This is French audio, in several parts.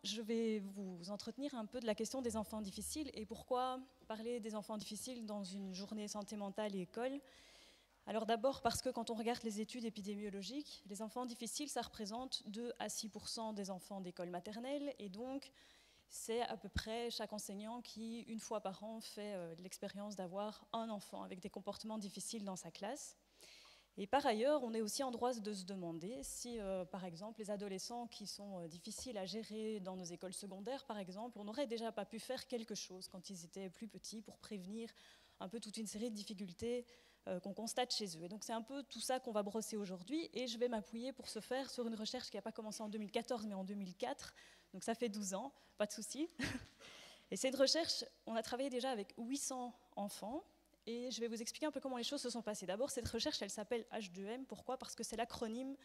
je vais vous entretenir un peu de la question des enfants difficiles et pourquoi parler des enfants difficiles dans une journée santé mentale et école. Alors d'abord parce que quand on regarde les études épidémiologiques, les enfants difficiles, ça représente 2 à 6% des enfants d'école maternelle et donc c'est à peu près chaque enseignant qui, une fois par an, fait l'expérience d'avoir un enfant avec des comportements difficiles dans sa classe. Et par ailleurs, on est aussi en droit de se demander si, par exemple, les adolescents qui sont difficiles à gérer dans nos écoles secondaires, par exemple, on n'aurait déjà pas pu faire quelque chose quand ils étaient plus petits pour prévenir un peu toute une série de difficultés qu'on constate chez eux. Et donc c'est un peu tout ça qu'on va brosser aujourd'hui, et je vais m'appuyer pour ce faire sur une recherche qui n'a pas commencé en 2014 mais en 2004, donc ça fait 12 ans, pas de souci. Et cette recherche, on a travaillé déjà avec 800 enfants, et je vais vous expliquer un peu comment les choses se sont passées. D'abord, cette recherche, elle s'appelle H2M, pourquoi? Parce que c'est l'acronyme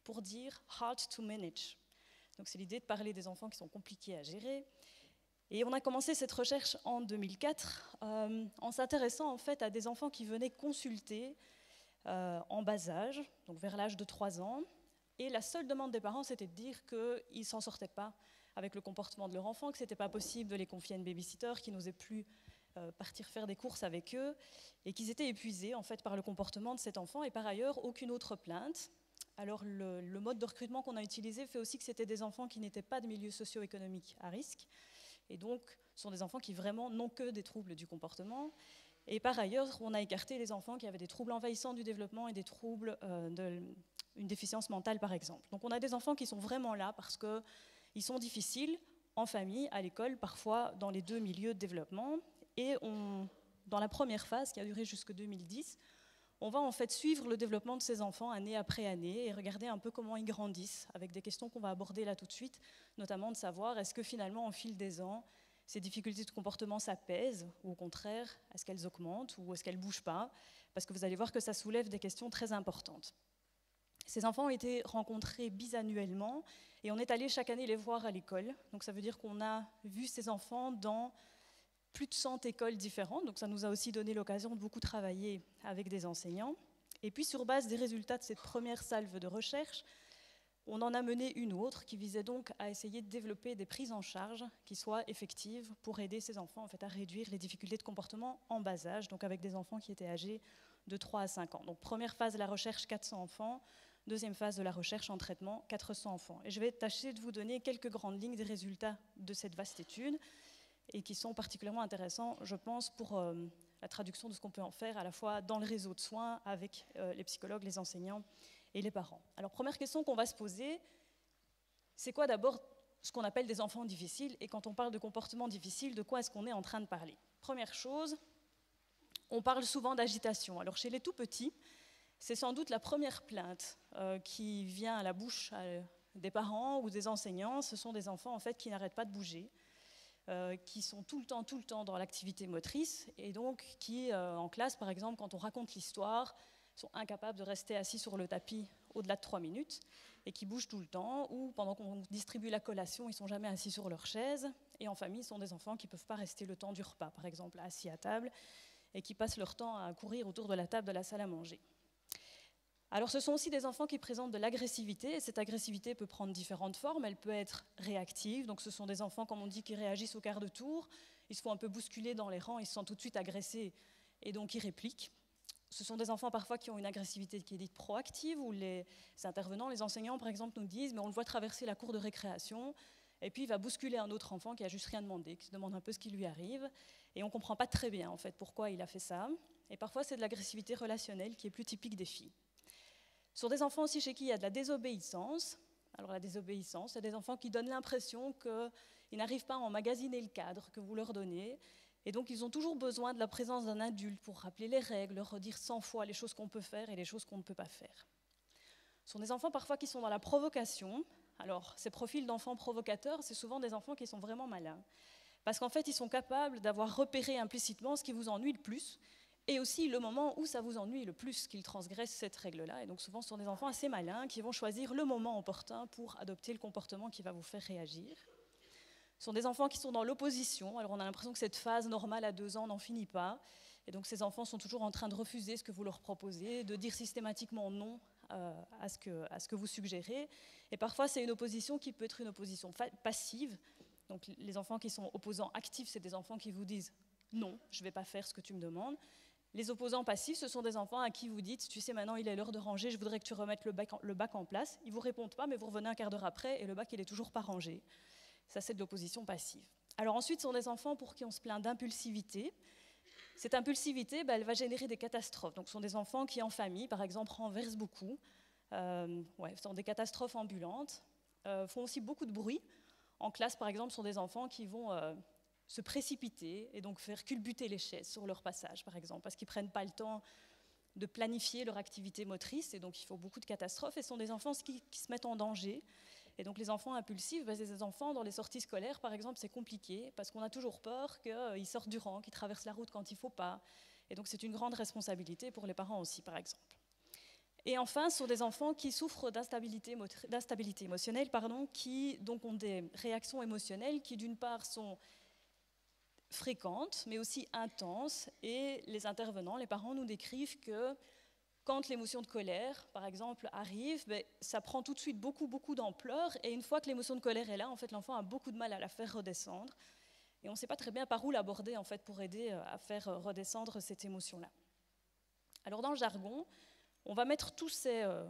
pour dire Hard to Manage. Donc c'est l'idée de parler des enfants qui sont compliqués à gérer. Et on a commencé cette recherche en 2004 en s'intéressant en fait à des enfants qui venaient consulter en bas âge, donc vers l'âge de 3 ans. Et la seule demande des parents, c'était de dire qu'ils ne s'en sortaient pas avec le comportement de leur enfant, que ce n'était pas possible de les confier à une babysitter, qu'ils n'osaient plus partir faire des courses avec eux, et qu'ils étaient épuisés en fait, par le comportement de cet enfant, et par ailleurs, aucune autre plainte. Alors le mode de recrutement qu'on a utilisé fait aussi que c'était des enfants qui n'étaient pas de milieux socio-économiques à risque, et donc ce sont des enfants qui vraiment n'ont que des troubles du comportement. Et par ailleurs, on a écarté les enfants qui avaient des troubles envahissants du développement et des troubles une déficience mentale, par exemple. Donc on a des enfants qui sont vraiment là parce qu'ils sont difficiles en famille, à l'école, parfois dans les deux milieux de développement. Et dans la première phase, qui a duré jusqu'en 2010, on va en fait suivre le développement de ces enfants année après année et regarder un peu comment ils grandissent, avec des questions qu'on va aborder là tout de suite, notamment de savoir est-ce que finalement, au fil des ans, ces difficultés de comportement s'apaisent, ou au contraire, est-ce qu'elles augmentent, ou est-ce qu'elles ne bougent pas? Parce que vous allez voir que ça soulève des questions très importantes. Ces enfants ont été rencontrés bisannuellement, et on est allé chaque année les voir à l'école. Donc ça veut dire qu'on a vu ces enfants dans plus de 100 écoles différentes, donc ça nous a aussi donné l'occasion de beaucoup travailler avec des enseignants. Et puis sur base des résultats de cette première salve de recherche, on en a mené une autre qui visait donc à essayer de développer des prises en charge qui soient effectives pour aider ces enfants en fait, à réduire les difficultés de comportement en bas âge, donc avec des enfants qui étaient âgés de 3 à 5 ans. Donc première phase de la recherche, 400 enfants, deuxième phase de la recherche en traitement, 400 enfants. Et je vais tâcher de vous donner quelques grandes lignes des résultats de cette vaste étude, et qui sont particulièrement intéressants, je pense, pour la traduction de ce qu'on peut en faire à la fois dans le réseau de soins avec les psychologues, les enseignants et les parents. Alors, première question qu'on va se poser, c'est quoi d'abord ce qu'on appelle des enfants difficiles? Et quand on parle de comportement difficile, de quoi est-ce qu'on est en train de parler? Première chose, on parle souvent d'agitation. Alors, chez les tout-petits, c'est sans doute la première plainte qui vient à la bouche des parents ou des enseignants. Ce sont des enfants en fait, qui n'arrêtent pas de bouger, qui sont tout le temps dans l'activité motrice, et donc qui, en classe, par exemple, quand on raconte l'histoire, sont incapables de rester assis sur le tapis au-delà de 3 minutes, et qui bougent tout le temps, ou pendant qu'on distribue la collation, ils ne sont jamais assis sur leur chaise, et en famille, ce sont des enfants qui ne peuvent pas rester le temps du repas, par exemple, assis à table, et qui passent leur temps à courir autour de la table de la salle à manger. Alors ce sont aussi des enfants qui présentent de l'agressivité, et cette agressivité peut prendre différentes formes. Elle peut être réactive, donc ce sont des enfants, comme on dit, qui réagissent au quart de tour, ils se font un peu bousculer dans les rangs, ils se sentent tout de suite agressés, et donc ils répliquent. Ce sont des enfants parfois qui ont une agressivité qui est dite proactive, où les intervenants, les enseignants par exemple, nous disent « mais on le voit traverser la cour de récréation », et puis il va bousculer un autre enfant qui a juste rien demandé, qui se demande un peu ce qui lui arrive, et on ne comprend pas très bien en fait pourquoi il a fait ça. Et parfois c'est de l'agressivité relationnelle qui est plus typique des filles. Ce sont des enfants aussi chez qui il y a de la désobéissance. Alors la désobéissance, c'est des enfants qui donnent l'impression qu'ils n'arrivent pas à emmagasiner le cadre que vous leur donnez, et donc ils ont toujours besoin de la présence d'un adulte pour rappeler les règles, leur redire 100 fois les choses qu'on peut faire et les choses qu'on ne peut pas faire. Ce sont des enfants parfois qui sont dans la provocation. Alors ces profils d'enfants provocateurs, c'est souvent des enfants qui sont vraiment malins, parce qu'en fait ils sont capables d'avoir repéré implicitement ce qui vous ennuie le plus, et aussi le moment où ça vous ennuie le plus qu'ils transgressent cette règle-là. Et donc souvent, ce sont des enfants assez malins qui vont choisir le moment opportun pour adopter le comportement qui va vous faire réagir. Ce sont des enfants qui sont dans l'opposition. Alors on a l'impression que cette phase normale à 2 ans n'en finit pas. Et donc ces enfants sont toujours en train de refuser ce que vous leur proposez, de dire systématiquement non à ce que vous suggérez. Et parfois, c'est une opposition qui peut être une opposition passive. Donc les enfants qui sont opposants actifs, c'est des enfants qui vous disent « non, je ne vais pas faire ce que tu me demandes ». Les opposants passifs, ce sont des enfants à qui vous dites « tu sais, maintenant il est l'heure de ranger, je voudrais que tu remettes le bac en place ». Ils ne vous répondent pas, mais vous revenez un quart d'heure après et le bac il est toujours pas rangé. Ça, c'est de l'opposition passive. Alors ensuite, ce sont des enfants pour qui on se plaint d'impulsivité. Cette impulsivité, elle va générer des catastrophes. Donc ce sont des enfants qui, en famille, par exemple, renversent beaucoup, sont des catastrophes ambulantes, font aussi beaucoup de bruit. En classe, par exemple, ce sont des enfants qui vont se précipiter et donc faire culbuter les chaises sur leur passage, par exemple, parce qu'ils ne prennent pas le temps de planifier leur activité motrice, et donc il faut beaucoup de catastrophes, et ce sont des enfants qui se mettent en danger. Et donc les enfants impulsifs, c'est des enfants dans les sorties scolaires, par exemple, c'est compliqué, parce qu'on a toujours peur qu'ils sortent du rang, qu'ils traversent la route quand il ne faut pas. Et donc c'est une grande responsabilité pour les parents aussi, par exemple. Et enfin, ce sont des enfants qui souffrent d'instabilité émotionnelle, qui donc ont des réactions émotionnelles qui, d'une part, sont fréquentes, mais aussi intenses. Et les intervenants, les parents nous décrivent que quand l'émotion de colère, par exemple, arrive, ça prend tout de suite beaucoup d'ampleur. Et une fois que l'émotion de colère est là, en fait, l'enfant a beaucoup de mal à la faire redescendre. Et on ne sait pas très bien par où l'aborder, en fait, pour aider à faire redescendre cette émotion-là. Alors, dans le jargon, on va mettre tous ces, je ne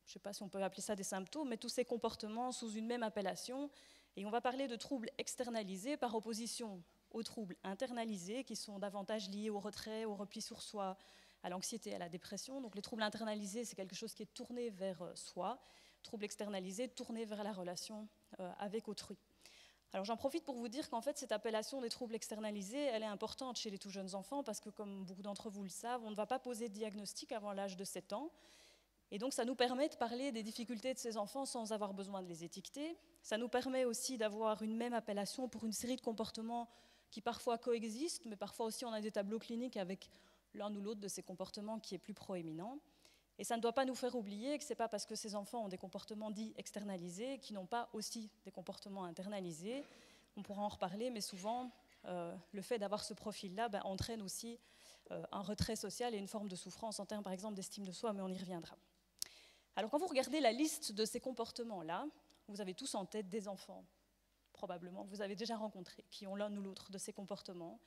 sais pas si on peut appeler ça des symptômes, mais tous ces comportements sous une même appellation. Et on va parler de troubles externalisés par opposition aux troubles internalisés, qui sont davantage liés au retrait, au repli sur soi, à l'anxiété, à la dépression. Donc les troubles internalisés, c'est quelque chose qui est tourné vers soi. Troubles externalisés, tournés vers la relation avec autrui. Alors j'en profite pour vous dire qu'en fait, cette appellation des troubles externalisés, elle est importante chez les tout jeunes enfants parce que, comme beaucoup d'entre vous le savent, on ne va pas poser de diagnostic avant l'âge de 7 ans. Et donc ça nous permet de parler des difficultés de ces enfants sans avoir besoin de les étiqueter. Ça nous permet aussi d'avoir une même appellation pour une série de comportements qui parfois coexistent, mais parfois aussi on a des tableaux cliniques avec l'un ou l'autre de ces comportements qui est plus proéminent. Et ça ne doit pas nous faire oublier que ce n'est pas parce que ces enfants ont des comportements dits externalisés qu'ils n'ont pas aussi des comportements internalisés. On pourra en reparler, mais souvent, le fait d'avoir ce profil-là entraîne aussi un retrait social et une forme de souffrance en termes, par exemple, d'estime de soi, mais on y reviendra. Alors, quand vous regardez la liste de ces comportements-là, vous avez tous en tête des enfants, probablement, que vous avez déjà rencontrés, qui ont l'un ou l'autre de ces comportements.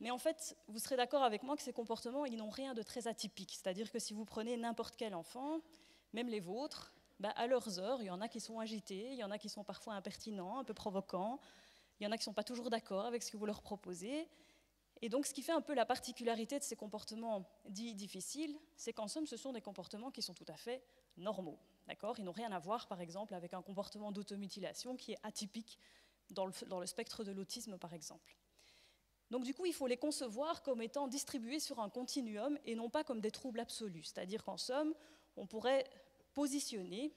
Mais en fait, vous serez d'accord avec moi que ces comportements, ils n'ont rien de très atypique. C'est-à-dire que si vous prenez n'importe quel enfant, même les vôtres, à leurs heures, il y en a qui sont agités, il y en a qui sont parfois impertinents, un peu provocants, il y en a qui ne sont pas toujours d'accord avec ce que vous leur proposez. Et donc, ce qui fait un peu la particularité de ces comportements dits difficiles, c'est qu'en somme, ce sont des comportements qui sont tout à fait normaux. D'accord ? Ils n'ont rien à voir, par exemple, avec un comportement d'automutilation qui est atypique dans le spectre de l'autisme, par exemple. Donc du coup, il faut les concevoir comme étant distribués sur un continuum et non pas comme des troubles absolus. C'est-à-dire qu'en somme, on pourrait positionner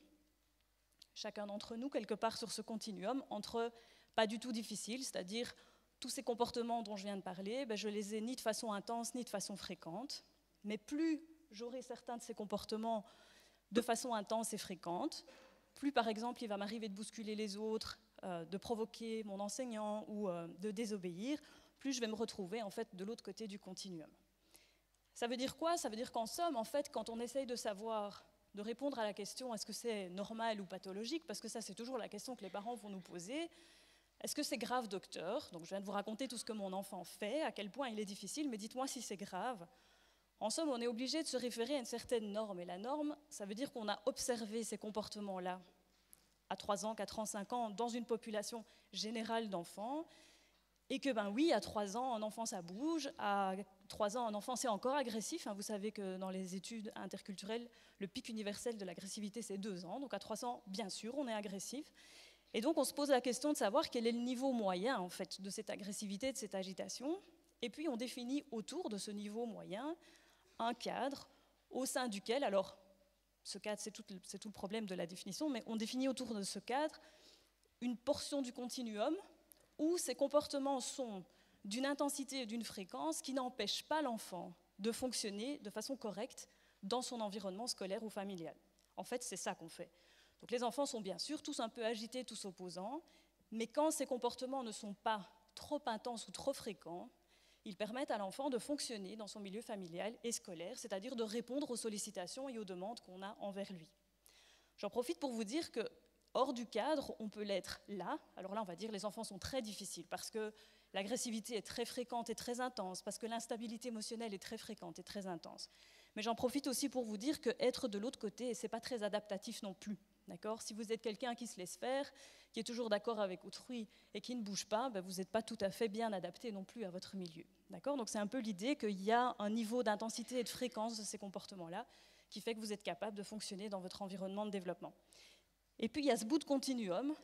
chacun d'entre nous quelque part sur ce continuum entre pas du tout difficile, c'est-à-dire tous ces comportements dont je viens de parler, je les ai ni de façon intense ni de façon fréquente, mais plus j'aurai certains de ces comportements de façon intense et fréquente, plus par exemple il va m'arriver de bousculer les autres, de provoquer mon enseignant ou de désobéir, plus je vais me retrouver en fait de l'autre côté du continuum. Ça veut dire quoi ? Ça veut dire qu'en somme, en fait, quand on essaye de savoir, de répondre à la question est-ce que c'est normal ou pathologique, parce que ça c'est toujours la question que les parents vont nous poser, est-ce que c'est grave, docteur ? Donc je viens de vous raconter tout ce que mon enfant fait, à quel point il est difficile, mais dites-moi si c'est grave. En somme, on est obligé de se référer à une certaine norme, et la norme, ça veut dire qu'on a observé ces comportements-là à 3 ans, 4 ans, 5 ans, dans une population générale d'enfants, et que, oui, à 3 ans, un enfant, ça bouge, à 3 ans, un enfant, c'est encore agressif. Vous savez que dans les études interculturelles, le pic universel de l'agressivité, c'est 2 ans. Donc à 3 ans, bien sûr, on est agressif. Et donc, on se pose la question de savoir quel est le niveau moyen, en fait, de cette agressivité, de cette agitation. Et puis, on définit autour de ce niveau moyen un cadre au sein duquel, alors, ce cadre, c'est tout le problème de la définition, mais on définit autour de ce cadre une portion du continuum où ces comportements sont d'une intensité et d'une fréquence qui n'empêchent pas l'enfant de fonctionner de façon correcte dans son environnement scolaire ou familial. En fait, c'est ça qu'on fait. Donc les enfants sont bien sûr tous un peu agités, tous opposants, mais quand ces comportements ne sont pas trop intenses ou trop fréquents, Ils permettent à l'enfant de fonctionner dans son milieu familial et scolaire, c'est-à-dire de répondre aux sollicitations et aux demandes qu'on a envers lui. J'en profite pour vous dire que hors du cadre, on peut l'être là. Alors là, on va dire que les enfants sont très difficiles parce que l'agressivité est très fréquente et très intense, parce que l'instabilité émotionnelle est très fréquente et très intense. Mais j'en profite aussi pour vous dire qu'être de l'autre côté, ce n'est pas très adaptatif non plus. D'accord ? Si vous êtes quelqu'un qui se laisse faire, qui est toujours d'accord avec autrui et qui ne bouge pas, ben vous n'êtes pas tout à fait bien adapté non plus à votre milieu. D'accord ? Donc c'est un peu l'idée qu'il y a un niveau d'intensité et de fréquence de ces comportements-là qui fait que vous êtes capable de fonctionner dans votre environnement de développement. Et puis il y a ce bout de continuum,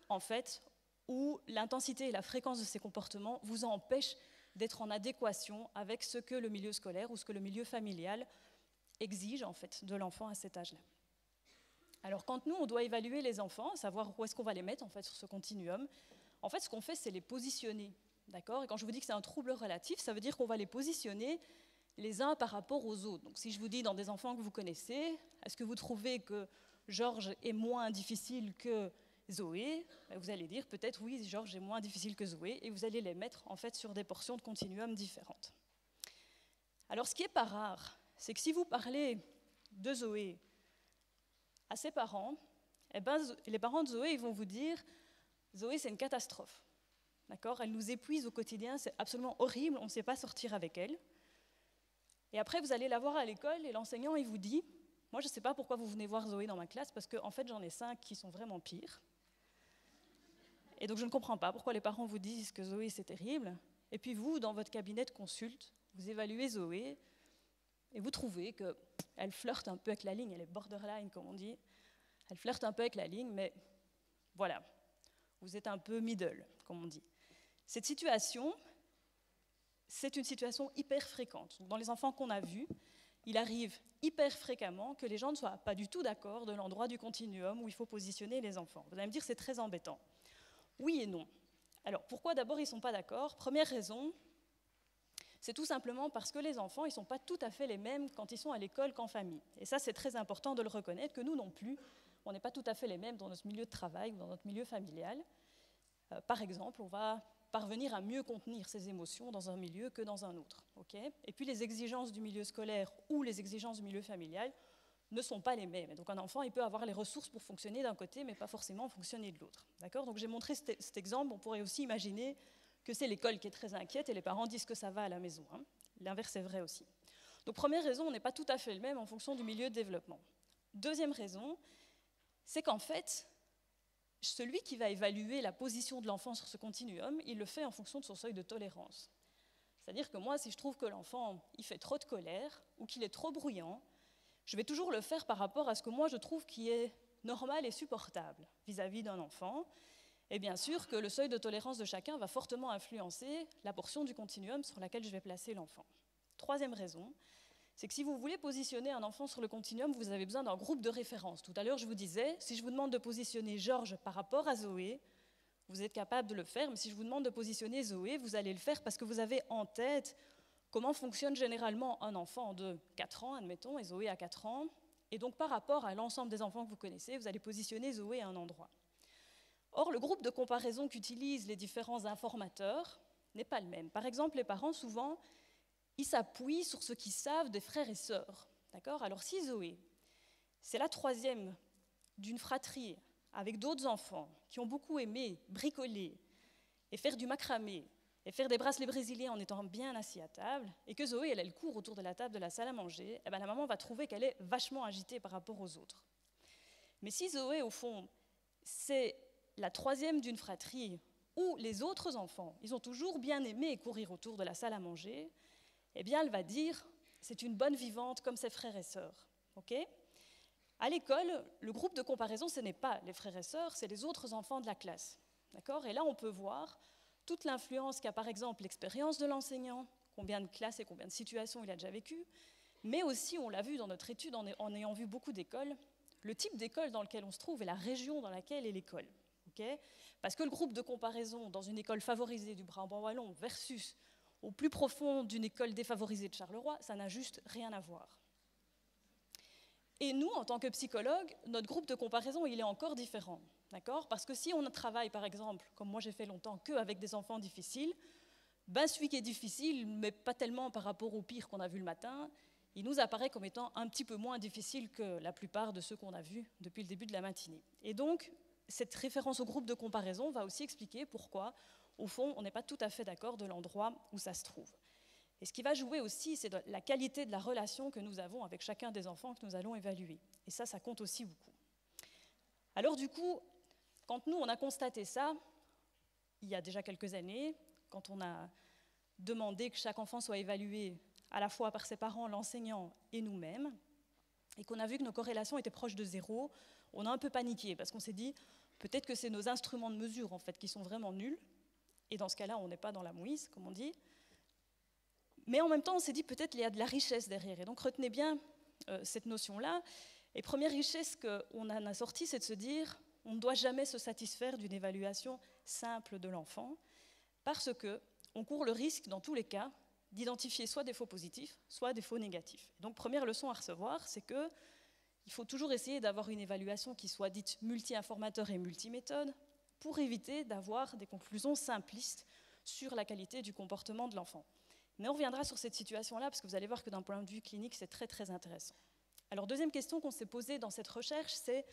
en fait, où l'intensité et la fréquence de ces comportements vous empêchent d'être en adéquation avec ce que le milieu scolaire ou ce que le milieu familial exige en fait de l'enfant à cet âge-là. Alors quand nous, on doit évaluer les enfants, savoir où est-ce qu'on va les mettre en fait sur ce continuum, en fait ce qu'on fait c'est les positionner, d'accord ? Et quand je vous dis que c'est un trouble relatif, ça veut dire qu'on va les positionner les uns par rapport aux autres. Donc si je vous dis dans des enfants que vous connaissez, est-ce que vous trouvez que Georges est moins difficile que Zoé, vous allez dire peut-être oui, Georges est moins difficile que Zoé, et vous allez les mettre en fait sur des portions de continuum différentes. Alors ce qui n'est pas rare, c'est que si vous parlez de Zoé à ses parents, eh ben, les parents de Zoé ils vont vous dire Zoé c'est une catastrophe, d'accord ? Elle nous épuise au quotidien, c'est absolument horrible, on ne sait pas sortir avec elle. Et après vous allez la voir à l'école et l'enseignant il vous dit moi je ne sais pas pourquoi vous venez voir Zoé dans ma classe parce qu'en fait j'en ai 5 qui sont vraiment pires. Et donc je ne comprends pas pourquoi les parents vous disent que Zoé c'est terrible. Et puis vous, dans votre cabinet de consulte, vous évaluez Zoé et vous trouvez qu'elle flirte un peu avec la ligne, elle est borderline comme on dit. Elle flirte un peu avec la ligne, mais voilà, vous êtes un peu middle, comme on dit. Cette situation, c'est une situation hyper fréquente. Dans les enfants qu'on a vus, il arrive hyper fréquemment que les gens ne soient pas du tout d'accord de l'endroit du continuum où il faut positionner les enfants. Vous allez me dire c'est très embêtant. Oui et non. Alors, pourquoi d'abord ils ne sont pas d'accord ? Première raison, c'est tout simplement parce que les enfants, ils ne sont pas tout à fait les mêmes quand ils sont à l'école qu'en famille. Et ça, c'est très important de le reconnaître, que nous non plus, on n'est pas tout à fait les mêmes dans notre milieu de travail ou dans notre milieu familial. Par exemple, on va parvenir à mieux contenir ses émotions dans un milieu que dans un autre. Okay ? Et puis les exigences du milieu scolaire ou les exigences du milieu familial ne sont pas les mêmes. Et donc un enfant, il peut avoir les ressources pour fonctionner d'un côté, mais pas forcément fonctionner de l'autre. D'accord ? Donc j'ai montré cet exemple, on pourrait aussi imaginer que c'est l'école qui est très inquiète et les parents disent que ça va à la maison. Hein. L'inverse est vrai aussi. Donc première raison, on n'est pas tout à fait le même en fonction du milieu de développement. Deuxième raison, c'est qu'en fait, celui qui va évaluer la position de l'enfant sur ce continuum, il le fait en fonction de son seuil de tolérance. C'est-à-dire que moi, si je trouve que l'enfant il fait trop de colère ou qu'il est trop bruyant, je vais toujours le faire par rapport à ce que moi je trouve qui est normal et supportable vis-à-vis d'un enfant. Et bien sûr que le seuil de tolérance de chacun va fortement influencer la portion du continuum sur laquelle je vais placer l'enfant. Troisième raison, c'est que si vous voulez positionner un enfant sur le continuum, vous avez besoin d'un groupe de référence. Tout à l'heure, je vous disais, si je vous demande de positionner Georges par rapport à Zoé, vous êtes capable de le faire, mais si je vous demande de positionner Zoé, vous allez le faire parce que vous avez en tête comment fonctionne généralement un enfant de 4 ans, admettons, et Zoé a 4 ans. Et donc, par rapport à l'ensemble des enfants que vous connaissez, vous allez positionner Zoé à un endroit. Or, le groupe de comparaison qu'utilisent les différents informateurs n'est pas le même. Par exemple, les parents, souvent, ils s'appuient sur ce qu'ils savent des frères et sœurs. D'accord ? Alors, si Zoé, c'est la troisième d'une fratrie avec d'autres enfants qui ont beaucoup aimé bricoler et faire du macramé et faire des bracelets brésiliens en étant bien assis à table, et que Zoé, elle court autour de la table de la salle à manger, eh bien, la maman va trouver qu'elle est vachement agitée par rapport aux autres. Mais si Zoé, au fond, c'est la troisième d'une fratrie où les autres enfants, ils ont toujours bien aimé courir autour de la salle à manger, eh bien, elle va dire, c'est une bonne vivante comme ses frères et sœurs. Okay ? À l'école, le groupe de comparaison, ce n'est pas les frères et sœurs, c'est les autres enfants de la classe. D'accord ? Et là, on peut voir toute l'influence qu'a par exemple l'expérience de l'enseignant, combien de classes et combien de situations il a déjà vécu, mais aussi, on l'a vu dans notre étude en ayant vu beaucoup d'écoles, le type d'école dans lequel on se trouve et la région dans laquelle est l'école. Okay ? Parce que le groupe de comparaison dans une école favorisée du Brabant-Wallon versus au plus profond d'une école défavorisée de Charleroi, ça n'a juste rien à voir. Et nous, en tant que psychologues, notre groupe de comparaison, il est encore différent. D'accord ? Parce que si on travaille, par exemple, comme moi j'ai fait longtemps, qu'avec des enfants difficiles, ben celui qui est difficile, mais pas tellement par rapport au pire qu'on a vu le matin, il nous apparaît comme étant un petit peu moins difficile que la plupart de ceux qu'on a vus depuis le début de la matinée. Et donc, cette référence au groupe de comparaison va aussi expliquer pourquoi, au fond, on n'est pas tout à fait d'accord de l'endroit où ça se trouve. Et ce qui va jouer aussi, c'est la qualité de la relation que nous avons avec chacun des enfants que nous allons évaluer. Et ça compte aussi beaucoup. Alors du coup, quand nous, on a constaté ça, il y a déjà quelques années, quand on a demandé que chaque enfant soit évalué à la fois par ses parents, l'enseignant et nous-mêmes, et qu'on a vu que nos corrélations étaient proches de 0, on a un peu paniqué, parce qu'on s'est dit, peut-être que c'est nos instruments de mesure, en fait, qui sont vraiment nuls, et dans ce cas-là, on n'est pas dans la mouise, comme on dit. Mais en même temps, on s'est dit peut-être qu'il y a de la richesse derrière. Et donc retenez bien cette notion-là. Et première richesse qu'on en a sortie, c'est de se dire on ne doit jamais se satisfaire d'une évaluation simple de l'enfant, parce qu'on court le risque, dans tous les cas, d'identifier soit des faux positifs, soit des faux négatifs. Donc première leçon à recevoir, c'est qu'il faut toujours essayer d'avoir une évaluation qui soit dite multi-informateur et multiméthode, pour éviter d'avoir des conclusions simplistes sur la qualité du comportement de l'enfant. Mais on reviendra sur cette situation-là, parce que vous allez voir que d'un point de vue clinique, c'est très très intéressant. Alors, deuxième question qu'on s'est posée dans cette recherche, c'est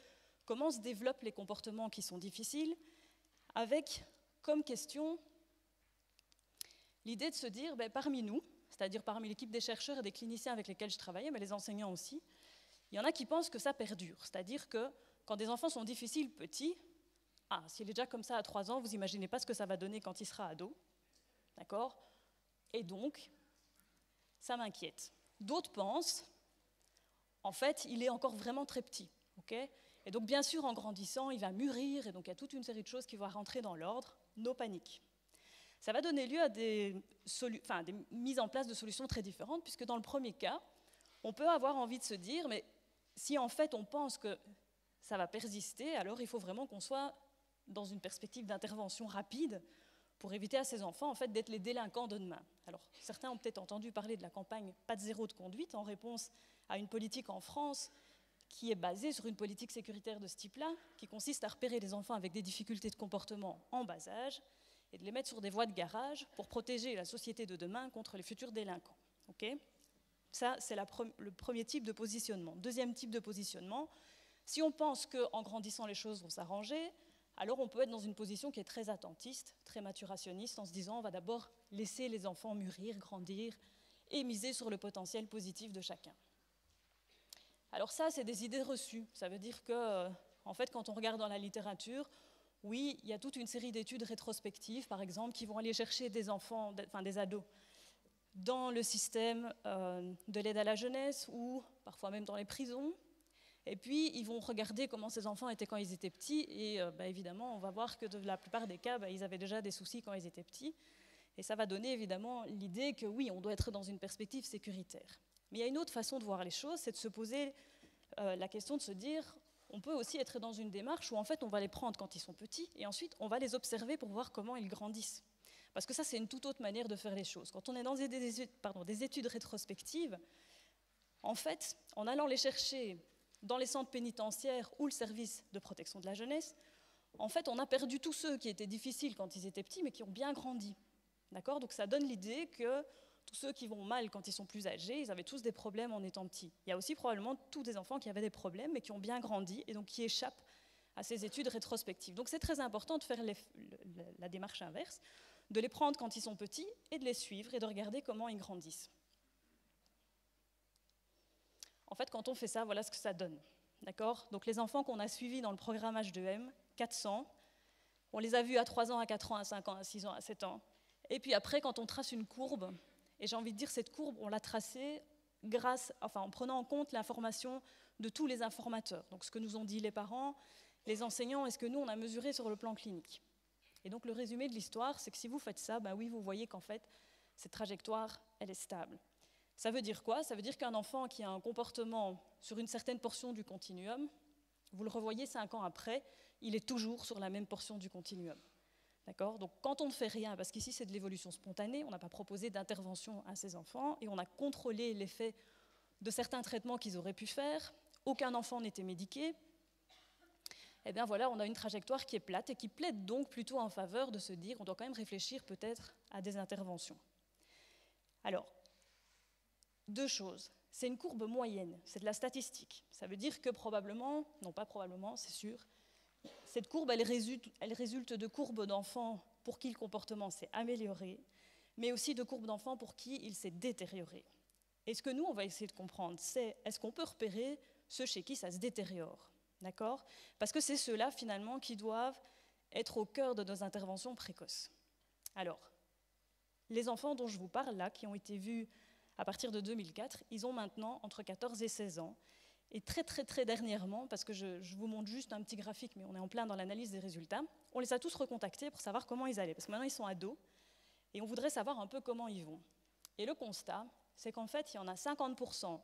comment se développent les comportements qui sont difficiles, avec comme question l'idée de se dire, parmi nous, c'est-à-dire parmi l'équipe des chercheurs et des cliniciens avec lesquels je travaillais, mais les enseignants aussi, il y en a qui pensent que ça perdure, c'est-à-dire que quand des enfants sont difficiles petits, s'il est déjà comme ça à 3 ans, vous n'imaginez pas ce que ça va donner quand il sera ado, d'accord ? Et donc, ça m'inquiète. D'autres pensent, en fait, il est encore vraiment très petit. Okay ? Et donc, bien sûr, en grandissant, il va mûrir, et donc il y a toute une série de choses qui vont rentrer dans l'ordre, no panique. Ça va donner lieu à des mises en place de solutions très différentes, puisque dans le premier cas, on peut avoir envie de se dire, mais si en fait on pense que ça va persister, alors il faut vraiment qu'on soit dans une perspective d'intervention rapide, pour éviter à ces enfants en fait, d'être les délinquants de demain. Alors, certains ont peut-être entendu parler de la campagne Pas de zéro de conduite en réponse à une politique en France qui est basée sur une politique sécuritaire de ce type-là, qui consiste à repérer les enfants avec des difficultés de comportement en bas âge et de les mettre sur des voies de garage pour protéger la société de demain contre les futurs délinquants. Okay ? Ça, c'est le premier type de positionnement. Deuxième type de positionnement, si on pense qu'en grandissant les choses vont s'arranger, alors on peut être dans une position qui est très attentiste, très maturationniste, en se disant on va d'abord laisser les enfants mûrir, grandir et miser sur le potentiel positif de chacun. Alors ça, c'est des idées reçues. Ça veut dire que, en fait, quand on regarde dans la littérature, oui, il y a toute une série d'études rétrospectives, par exemple, qui vont aller chercher des enfants, des ados, dans le système de l'aide à la jeunesse ou parfois même dans les prisons. Et puis, ils vont regarder comment ces enfants étaient quand ils étaient petits. Et évidemment, on va voir que dans la plupart des cas, ils avaient déjà des soucis quand ils étaient petits. Et ça va donner évidemment l'idée que oui, on doit être dans une perspective sécuritaire. Mais il y a une autre façon de voir les choses, c'est de se poser la question de se dire, on peut aussi être dans une démarche où en fait on va les prendre quand ils sont petits et ensuite on va les observer pour voir comment ils grandissent. Parce que ça, c'est une toute autre manière de faire les choses. Quand on est dans des études rétrospectives, en fait, en allant les chercher dans les centres pénitentiaires ou le service de protection de la jeunesse, en fait, on a perdu tous ceux qui étaient difficiles quand ils étaient petits, mais qui ont bien grandi. D'accord ? Donc ça donne l'idée que tous ceux qui vont mal quand ils sont plus âgés, ils avaient tous des problèmes en étant petits. Il y a aussi probablement tous des enfants qui avaient des problèmes, mais qui ont bien grandi, et donc qui échappent à ces études rétrospectives. Donc c'est très important de faire la démarche inverse, de les prendre quand ils sont petits, et de les suivre, et de regarder comment ils grandissent. En fait, quand on fait ça, voilà ce que ça donne. D'accord ? Donc les enfants qu'on a suivis dans le programme H2M, 400, on les a vus à 3 ans, à 4 ans, à 5 ans, à 6 ans, à 7 ans. Et puis après, quand on trace une courbe, et j'ai envie de dire cette courbe, on l'a tracée en prenant en compte l'information de tous les informateurs. Donc ce que nous ont dit les parents, les enseignants, et ce que nous, on a mesuré sur le plan clinique. Et donc le résumé de l'histoire, c'est que si vous faites ça, oui, vous voyez qu'en fait, cette trajectoire, elle est stable. Ça veut dire quoi ? Ça veut dire qu'un enfant qui a un comportement sur une certaine portion du continuum, vous le revoyez 5 ans après, il est toujours sur la même portion du continuum. D'accord ? Donc quand on ne fait rien, parce qu'ici c'est de l'évolution spontanée, on n'a pas proposé d'intervention à ces enfants et on a contrôlé l'effet de certains traitements qu'ils auraient pu faire, aucun enfant n'était médiqué, eh bien voilà, on a une trajectoire qui est plate et qui plaide donc plutôt en faveur de se dire on doit quand même réfléchir peut-être à des interventions. Alors, deux choses. C'est une courbe moyenne, c'est de la statistique. Ça veut dire que probablement, non pas probablement, c'est sûr, cette courbe, elle résulte de courbes d'enfants pour qui le comportement s'est amélioré, mais aussi de courbes d'enfants pour qui il s'est détérioré. Et ce que nous, on va essayer de comprendre, c'est est-ce qu'on peut repérer ceux chez qui ça se détériore, d'accord? Parce que c'est ceux-là, finalement, qui doivent être au cœur de nos interventions précoces. Alors, les enfants dont je vous parle là, qui ont été vus à partir de 2004, ils ont maintenant entre 14 et 16 ans. Et très dernièrement, parce que je vous montre juste un petit graphique, mais on est en plein dans l'analyse des résultats, on les a tous recontactés pour savoir comment ils allaient, parce que maintenant ils sont ados, et on voudrait savoir un peu comment ils vont. Et le constat, c'est qu'en fait, il y en a 50%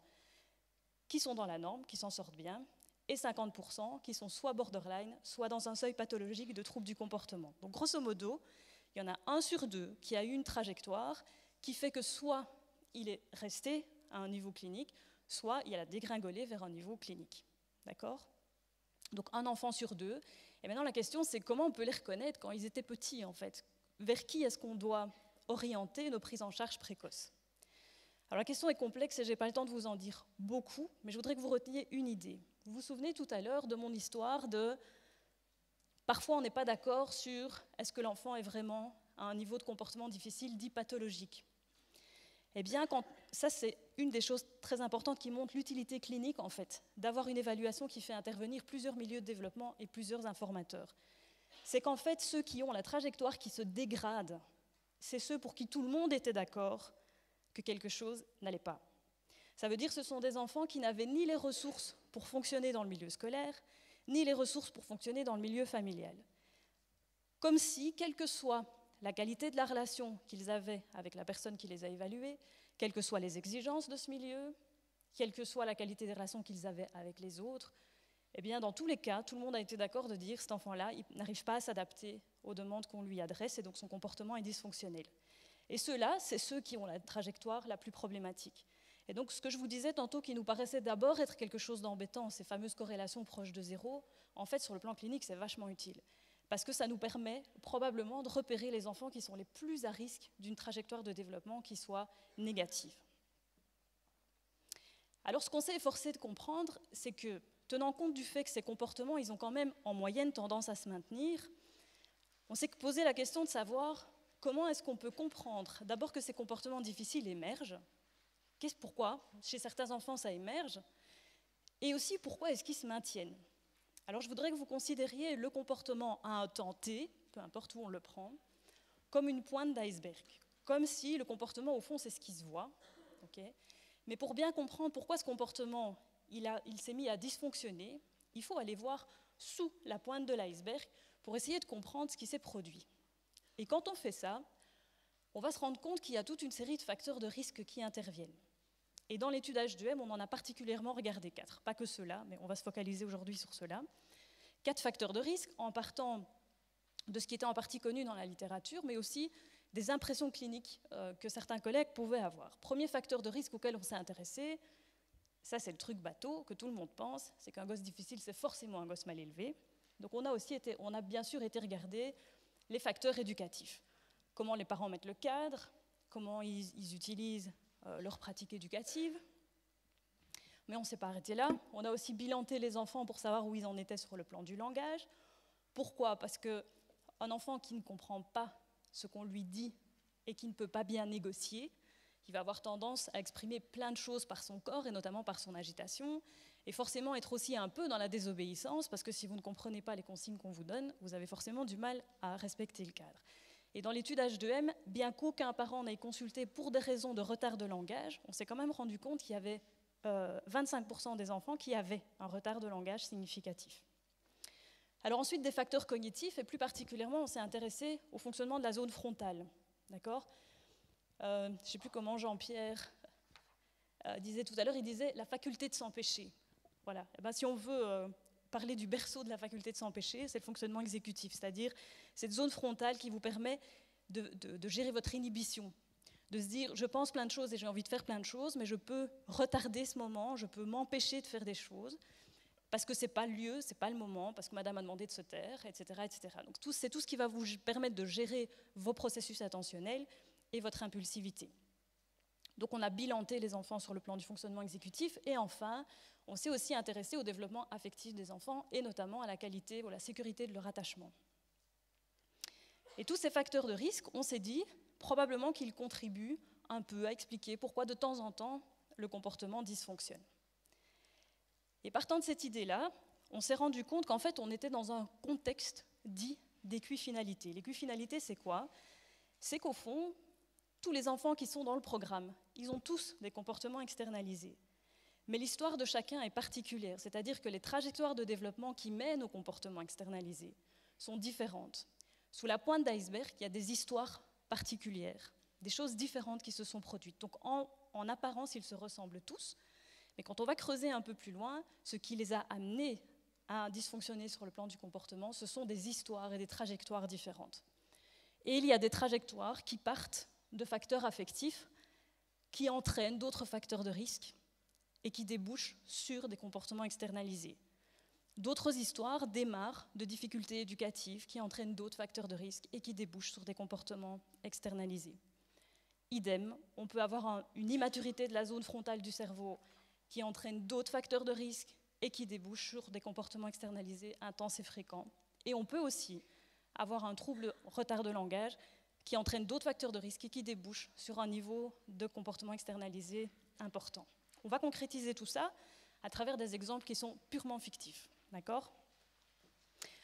qui sont dans la norme, qui s'en sortent bien, et 50% qui sont soit borderline, soit dans un seuil pathologique de troubles du comportement. Donc grosso modo, il y en a 1 sur 2 qui a eu une trajectoire qui fait que soit il est resté à un niveau clinique, soit il a dégringolé vers un niveau clinique. D'accord? Donc un enfant sur 2. Et maintenant la question, c'est comment on peut les reconnaître quand ils étaient petits, en fait? Vers qui est-ce qu'on doit orienter nos prises en charge précoces? Alors la question est complexe et je n'ai pas le temps de vous en dire beaucoup, mais je voudrais que vous reteniez une idée. Vous vous souvenez tout à l'heure de mon histoire de... Parfois on n'est pas d'accord sur est-ce que l'enfant est vraiment à un niveau de comportement difficile dit pathologique. Eh bien, ça c'est une des choses très importantes qui montre l'utilité clinique en fait, d'avoir une évaluation qui fait intervenir plusieurs milieux de développement et plusieurs informateurs. C'est qu'en fait, ceux qui ont la trajectoire qui se dégrade, c'est ceux pour qui tout le monde était d'accord que quelque chose n'allait pas. Ça veut dire que ce sont des enfants qui n'avaient ni les ressources pour fonctionner dans le milieu scolaire, ni les ressources pour fonctionner dans le milieu familial. Comme si, quelle que soit la qualité de la relation qu'ils avaient avec la personne qui les a évalués, quelles que soient les exigences de ce milieu, quelle que soit la qualité des relations qu'ils avaient avec les autres, eh bien, dans tous les cas, tout le monde a été d'accord de dire que cet enfant-là, il n'arrive pas à s'adapter aux demandes qu'on lui adresse et donc son comportement est dysfonctionnel. Et ceux-là, c'est ceux qui ont la trajectoire la plus problématique. Et donc, ce que je vous disais tantôt, qui nous paraissait d'abord être quelque chose d'embêtant, ces fameuses corrélations proches de 0, en fait, sur le plan clinique, c'est vachement utile. Parce que ça nous permet probablement de repérer les enfants qui sont les plus à risque d'une trajectoire de développement qui soit négative. Alors ce qu'on s'est efforcé de comprendre, c'est que, tenant compte du fait que ces comportements, ils ont quand même en moyenne tendance à se maintenir, on s'est posé la question de savoir comment est-ce qu'on peut comprendre d'abord que ces comportements difficiles émergent, pourquoi chez certains enfants ça émerge, et aussi pourquoi est-ce qu'ils se maintiennent. Alors je voudrais que vous considériez le comportement à un temps T, peu importe où on le prend, comme une pointe d'iceberg. Comme si le comportement, au fond, c'est ce qui se voit. Okay. Mais pour bien comprendre pourquoi ce comportement il s'est mis à dysfonctionner, il faut aller voir sous la pointe de l'iceberg pour essayer de comprendre ce qui s'est produit. Et quand on fait ça, on va se rendre compte qu'il y a toute une série de facteurs de risque qui interviennent. Et dans l'étude H2M, on en a particulièrement regardé 4. Pas que ceux-là, mais on va se focaliser aujourd'hui sur ceux-là. 4 facteurs de risque, en partant de ce qui était en partie connu dans la littérature, mais aussi des impressions cliniques que certains collègues pouvaient avoir. Premier facteur de risque auquel on s'est intéressé, ça c'est le truc bateau, que tout le monde pense, c'est qu'un gosse difficile, c'est forcément un gosse mal élevé. Donc on a bien sûr été regarder les facteurs éducatifs. Comment les parents mettent le cadre, comment ils utilisent leurs pratiques éducatives. Mais on ne s'est pas arrêté là. On a aussi bilanté les enfants pour savoir où ils en étaient sur le plan du langage. Pourquoi? Parce qu'un enfant qui ne comprend pas ce qu'on lui dit et qui ne peut pas bien négocier, il va avoir tendance à exprimer plein de choses par son corps et notamment par son agitation, et forcément être aussi un peu dans la désobéissance, parce que si vous ne comprenez pas les consignes qu'on vous donne, vous avez forcément du mal à respecter le cadre. Et dans l'étude H2M, bien qu'aucun parent n'ait consulté pour des raisons de retard de langage, on s'est quand même rendu compte qu'il y avait 25% des enfants qui avaient un retard de langage significatif. Alors ensuite, des facteurs cognitifs, et plus particulièrement, on s'est intéressé au fonctionnement de la zone frontale. D'accord ? Je ne sais plus comment Jean-Pierre disait tout à l'heure, il disait la faculté de s'empêcher. Voilà. Et ben, si on veut parler du berceau de la faculté de s'empêcher, c'est le fonctionnement exécutif, c'est-à-dire cette zone frontale qui vous permet de gérer votre inhibition, de se dire je pense plein de choses et j'ai envie de faire plein de choses, mais je peux retarder ce moment, je peux m'empêcher de faire des choses. parce que ce n'est pas le lieu, ce n'est pas le moment, parce que madame a demandé de se taire, etc. etc. Donc c'est tout ce qui va vous permettre de gérer vos processus attentionnels et votre impulsivité. Donc on a bilanté les enfants sur le plan du fonctionnement exécutif, et enfin, on s'est aussi intéressé au développement affectif des enfants, et notamment à la qualité ou la sécurité de leur attachement. Et tous ces facteurs de risque, on s'est dit, probablement qu'ils contribuent un peu à expliquer pourquoi de temps en temps le comportement dysfonctionne. Et partant de cette idée-là, on s'est rendu compte qu'en fait, on était dans un contexte dit d'équifinalité. L'équifinalité, c'est quoi? C'est qu'au fond, tous les enfants qui sont dans le programme, ils ont tous des comportements externalisés. Mais l'histoire de chacun est particulière, c'est-à-dire que les trajectoires de développement qui mènent aux comportements externalisés sont différentes. Sous la pointe d'iceberg, il y a des histoires particulières, des choses différentes qui se sont produites. Donc en apparence, ils se ressemblent tous, mais quand on va creuser un peu plus loin, ce qui les a amenés à dysfonctionner sur le plan du comportement, ce sont des histoires et des trajectoires différentes. Et il y a des trajectoires qui partent de facteurs affectifs qui entraînent d'autres facteurs de risque et qui débouchent sur des comportements externalisés. D'autres histoires démarrent de difficultés éducatives qui entraînent d'autres facteurs de risque et qui débouchent sur des comportements externalisés. Idem, on peut avoir une immaturité de la zone frontale du cerveau qui entraîne d'autres facteurs de risque et qui débouchent sur des comportements externalisés intenses et fréquents. Et on peut aussi avoir un trouble retard de langage qui entraîne d'autres facteurs de risque et qui débouchent sur un niveau de comportement externalisé important. On va concrétiser tout ça à travers des exemples qui sont purement fictifs. D'accord ?